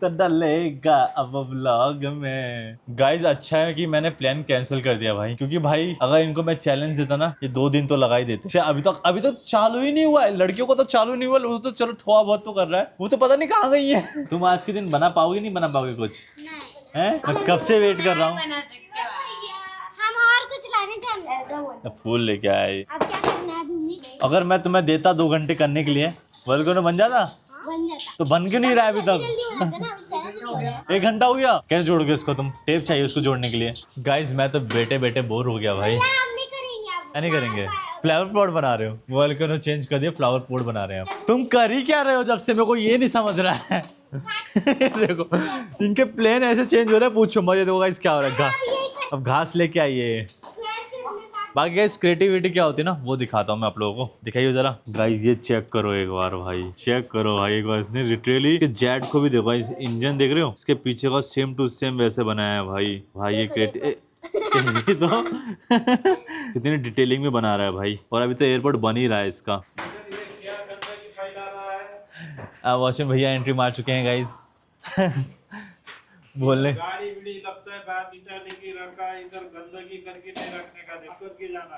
तो डलेगा अब व्लॉग में। गाइज अच्छा है कि मैंने प्लान कैंसिल कर दिया भाई, क्योंकि भाई अगर इनको मैं चैलेंज देता ना, ये 2 दिन तो लगा ही देते। अभी तो चालू ही नहीं हुआ है, लड़कियों को तो चालू नहीं हुआ, वो तो चलो थोड़ा बहुत तो कर रहा है, वो तो पता नहीं कहाँ गई है। तुम आज के दिन बना पाओगे नहीं बना पाओगे कुछ? हैं? मैं कब से वेट कर रहा हूँ। हम और कुछ लाने चल फूल लेके आए। अब क्या करना है भूमि? अगर मैं तुम्हें देता 2 घंटे करने के लिए, वॉल्केनो बन जाता? बन जाता। तो बन क्यों नहीं रहा है अभी तक? जल्दी हो जाता ना, अब चैनल नहीं हो रहा है। 1 घंटा हो गया। कैसे जोड़ोगे उसको तुम? टेप चाहिए उसको जोड़ने के लिए। गाइज मैं तो बैठे बैठे बोर हो गया भाई। हम नहीं करेंगे अब। क्या नहीं करेंगे? फ्लावर पॉट बना रहे हो? वॉल्केनो चेंज कर दिया, फ्लावर पॉट बना रहे हैं आप। तुम कर ही क्या रहे हो जब से? मेरे को ये नहीं समझ रहा है। देखो इनके प्लान ऐसे चेंज हो रहे हैं, पूछो मजे। देखो गाइस क्या हो रहा है, अब घास लेके आइए। बाकी गाइस क्रिएटिविटी क्या होती है ना, वो दिखाता हूँ मैं आप लोगों को। दिखाइए जरा गाइस, ये चेक करो एक बार भाई, चेक करो भाई एक बार। इसने लिटरली जेट को भी देखो, इस इंजन देख रहे हो, इसके पीछे का सेम टू सेम वैसे बनाया है भाई। भाई ये क्रिएटिव तो कितनी डिटेलिंग में बना रहा है भाई। और अभी तो एयरपोर्ट बन ही रहा है इसका। वॉशरूम भैया एंट्री मार चुके हैं गाइस। बोलने गाड़ी भी लगता है बाहर निकालने की, लड़का इधर गंदगी करके नहीं रखने का, देख करके जाना।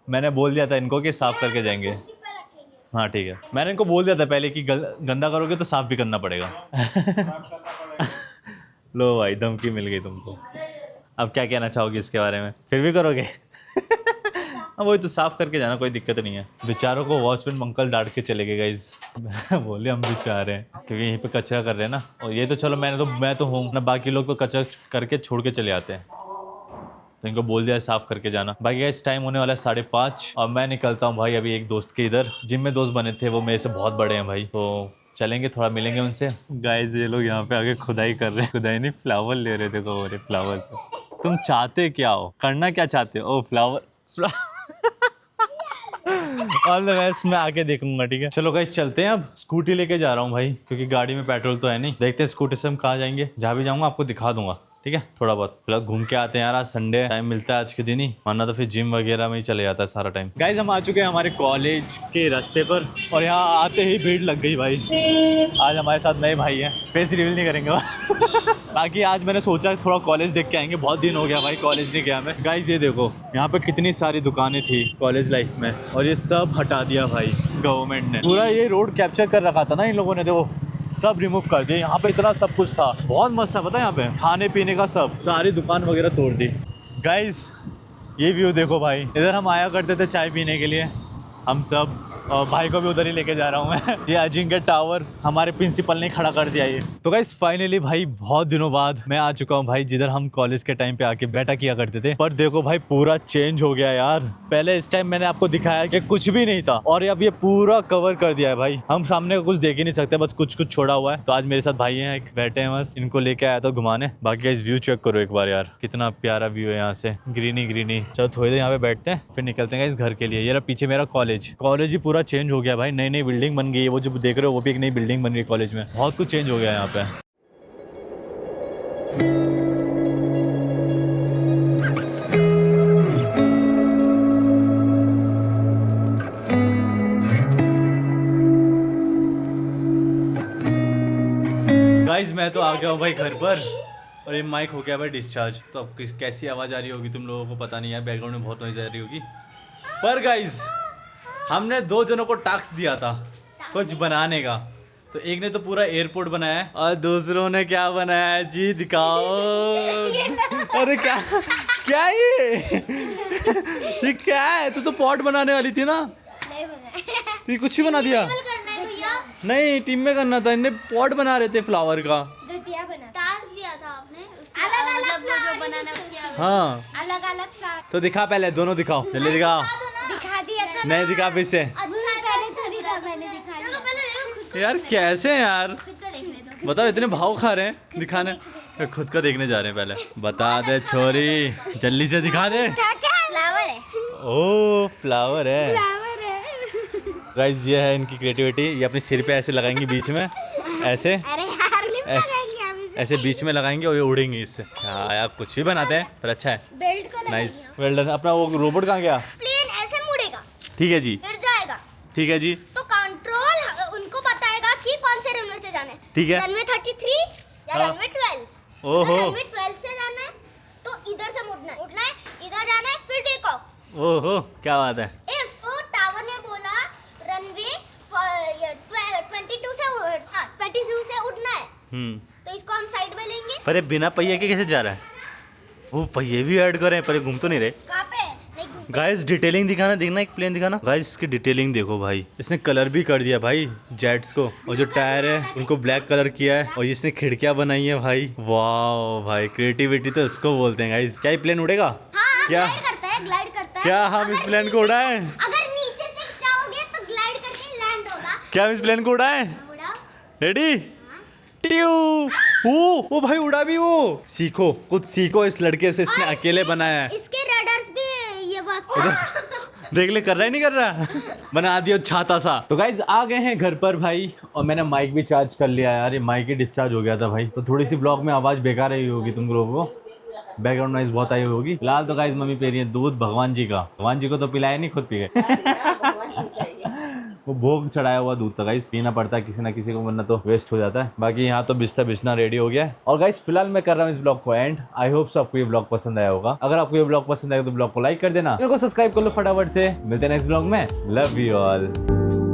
मैंने बोल दिया था इनको कि साफ करके जाएंगे। हाँ ठीक है, मैंने इनको बोल दिया था पहले कि गंदा करोगे तो साफ भी करना पड़ेगा। लो भाई धमकी मिल गई तुमको। अब क्या कहना चाहोगे इसके बारे में? फिर भी करोगे? हाँ वही तो, साफ करके जाना, कोई दिक्कत नहीं है। बेचारों को वॉचमैन अंकल डांट के चले गए गाइस। बोले हम बेचारे हैं क्योंकि यहीं पे कचरा कर रहे हैं ना। और ये तो चलो मैं तो हूँ ना, बाकी लोग तो कचरा करके छोड़ के चले आते हैं, तो इनको बोल दिया है साफ करके जाना। बाकी गाइस टाइम होने वाला है 5:30 और मैं निकलता हूँ भाई। अभी एक दोस्त के इधर जिम में दोस्त बने थे, वो मेरे से बहुत बड़े हैं भाई, तो चलेंगे थोड़ा मिलेंगे उनसे। गाइस ये लोग यहाँ पे आगे खुदाई कर रहे हैं, खुदाई नहीं फ्लावर ले रहे थे। तो फ्लावर तुम चाहते क्या हो, करना क्या चाहते हो? ओ फ्लावर और गाइस मैं आके देखूंगा, ठीक है? चलो गाइस चलते हैं। अब स्कूटी लेके जा रहा हूँ भाई, क्योंकि गाड़ी में पेट्रोल तो है नहीं। देखते हैं स्कूटी से हम कहाँ जाएंगे, जहाँ भी जाऊंगा आपको दिखा दूंगा, ठीक है? थोड़ा बहुत फिलहाल घूम के आते हैं यार, आज संडे टाइम मिलता है आज के दिन ही, वरना तो फिर जिम वगैरह में ही चले जाता है सारा टाइम। गाइस हम आ चुके हैं हमारे कॉलेज के रास्ते पर, और यहाँ आते ही भीड़ लग गई भाई। आज हमारे साथ नए भाई हैं, फेस रिवील नहीं करेंगे। बाकी आज मैंने सोचा थोड़ा कॉलेज देख के आएंगे, बहुत दिन हो गया भाई कॉलेज नहीं गया मैं। गाइस ये देखो यहाँ पे कितनी सारी दुकानें थी कॉलेज लाइफ में, और ये सब हटा दिया भाई गवर्नमेंट ने। पूरा ये रोड कैप्चर कर रखा था ना इन लोगों ने, देखो सब रिमूव कर दिए। यहाँ पे इतना सब कुछ था, बहुत मस्त था पता है, यहाँ पे खाने पीने का सब, सारी दुकान वगैरह तोड़ दी। गाइस ये व्यू देखो भाई, इधर हम आया करते थे चाय पीने के लिए हम सब, और भाई को भी उधर ही लेके जा रहा हूँ मैं। ये अजिंक्य टावर हमारे प्रिंसिपल ने खड़ा कर दिया ये। तो गाइस फाइनली भाई बहुत दिनों बाद मैं आ चुका हूँ भाई, जिधर हम कॉलेज के टाइम पे आके बैठा किया करते थे। पर देखो भाई पूरा चेंज हो गया यार। पहले इस टाइम मैंने आपको दिखाया कि कुछ भी नहीं था, और अब ये पूरा कवर कर दिया है भाई। हम सामने का कुछ देख ही नहीं सकते, बस कुछ कुछ छोड़ा हुआ है। तो आज मेरे साथ भाई हैं, एक बैठे हैं, बस इनको लेके आया था घुमाने। बाकी गाइस व्यू चेक करो एक बार यार, कितना प्यारा व्यू है यहाँ से, ग्रीनी ग्रीनी। चलो थोड़ी देर यहाँ पे बैठते हैं, फिर निकलते हैं गाइस घर के लिए। ये पीछे मेरा कॉलेज ही पूरा चेंज हो गया भाई, नई नई बिल्डिंग बन गई है। वो जो देख रहे हो वो भी एक नई बिल्डिंग बन गई कॉलेज में, बहुत कुछ चेंज हो गया है यहाँ पे। गाइस मैं तो आ गया हूँ भाई घर पर, और ये माइक हो गया भाई डिस्चार्ज। तो अब कैसी आवाज़ आ रही होगी तुम लोगों को पता नहीं है, बैकग्राउंड में बहुत नॉइज आ रही होगी। पर गाइस हमने 2 जनों को टास्क दिया था कुछ बनाने का, तो एक ने तो पूरा एयरपोर्ट बनाया है, और दूसरों ने क्या बनाया है जी, दिखाओ। अरे क्या क्या ये क्या है? तो पॉट बनाने वाली थी ना, नहीं बनाया। तो कुछ ही बना दिया। करना है भैया, नहीं टीम में करना था, इन्हें पॉट बना रहे थे फ्लावर का। घटिया बना। टास्क दिया था आपने, अलग-अलग वो जो बनाना उसके हाँ अलग-अलग फ्लावर। तो दिखा, पहले दोनों दिखाओ, जल्दी दिखाओ। दिखा दिया था। नहीं दिखा फिर से। अच्छा पहले तो दिखा, मैंने दिखा दिया। पहले यार कैसे हैं यार, खुद को देखने दो। बताओ इतने भाव खा रहे हैं दिखाने, खुद का देखने जा रहे हैं। पहले बता दे छोरी, जल्दी से दिखा दे। फ्लावर है। ओ फ्लावर है। फ्लावर है। गाइस ये है इनकी क्रिएटिविटी, ये अपने सिर पे ऐसे लगाएंगे बीच में, ऐसे अरे यार लिप लगाएंगे हम इसे। ऐसे बीच में लगाएंगे और ये उड़ेंगे इससे। हाँ यार कुछ भी बनाते हैं, पर अच्छा है, बेल्ट को नाइस, वेल डन। अपना वो रोबोट कहाँ गया? प्लेन ऐसे मुड़ेगा, ठीक है जी, फिर जाएगा, ठीक है जी। तो कंट्रोल ठीक है। रनवे 33 या हाँ। रनवे 12। ओहो। रनवे 12 से जाना है तो इधर से उठना है, इधर जाना है, फिर टेक ऑफ। ओहो, क्या बात है। इफ टावर ने बोला रनवे 22 से उठना है, तो इसको हम साइड में लेंगे। पर ये बिना पहिए के कैसे जा रहा है? वो पहिए भी ऐड कर रहे हैं, पर ये घूम तो नहीं रहे। कहाँ पे? नहीं घूमते। गाइस डिटेलिंग दिखाना, देखना एक प्लेन दिखाना। गाइस इसकी डिटेलिंग देखो भाई, इसने कलर भी कर दिया भाई जेट्स को, और जो टायर है उनको ब्लैक कलर किया है, और इसने खिड़कियां बनाई है भाई। वाह भाई, क्रिएटिविटी तो इसको बोलते हैं गाइस। क्या ये प्लेन उड़ेगा? हाँ, क्या? ग्लाइड करता है। क्या हम अगर इस प्लेन को नीचे उड़ाएं? से- अगर नीचे से जाओगे तो ग्लाइड करके लैंड होगा। क्या हम इस प्लेन को उड़ाएं? उड़ाओ। रेडी? ट्यू। ओ भाई उड़ा भी वो। सीखो, कुछ सीखो इस लड़के से, इसने और अकेले बनाया है। इसके रडार्स भी ये वर्क देख ले, कर रहा है नहीं कर रहा? बना दिया छाता सा। तो गाइज आ गए हैं घर पर भाई, और मैंने माइक भी चार्ज कर लिया यार। ये माइक ही डिस्चार्ज हो गया था भाई, तो थोड़ी सी ब्लॉग में आवाज बेकार आई होगी तुम लोगों को, बैकग्राउंड नॉइज बहुत आई होगी। फिलहाल तो गाइज मम्मी पी रही है दूध भगवान जी का। भगवान जी को तो पिलाया नहीं, खुद पी गए। वो भोग चढ़ाया हुआ दूध था गाइस, पीना पड़ता है किसी ना किसी को, वरना तो वेस्ट हो जाता है। बाकी यहाँ तो बिस्तर रेडी हो गया है। और गाइस फिलहाल मैं कर रहा हूँ इस ब्लॉग को एंड। आई होप आपको ये ब्लॉग पसंद आया होगा। अगर आपको ये ब्लॉग पसंद आया तो ब्लॉग को लाइक कर देना, मेरे को सब्सक्राइब कर लो फटाफट से। मिलते हैं नेक्स्ट ब्लॉग में। Love you all.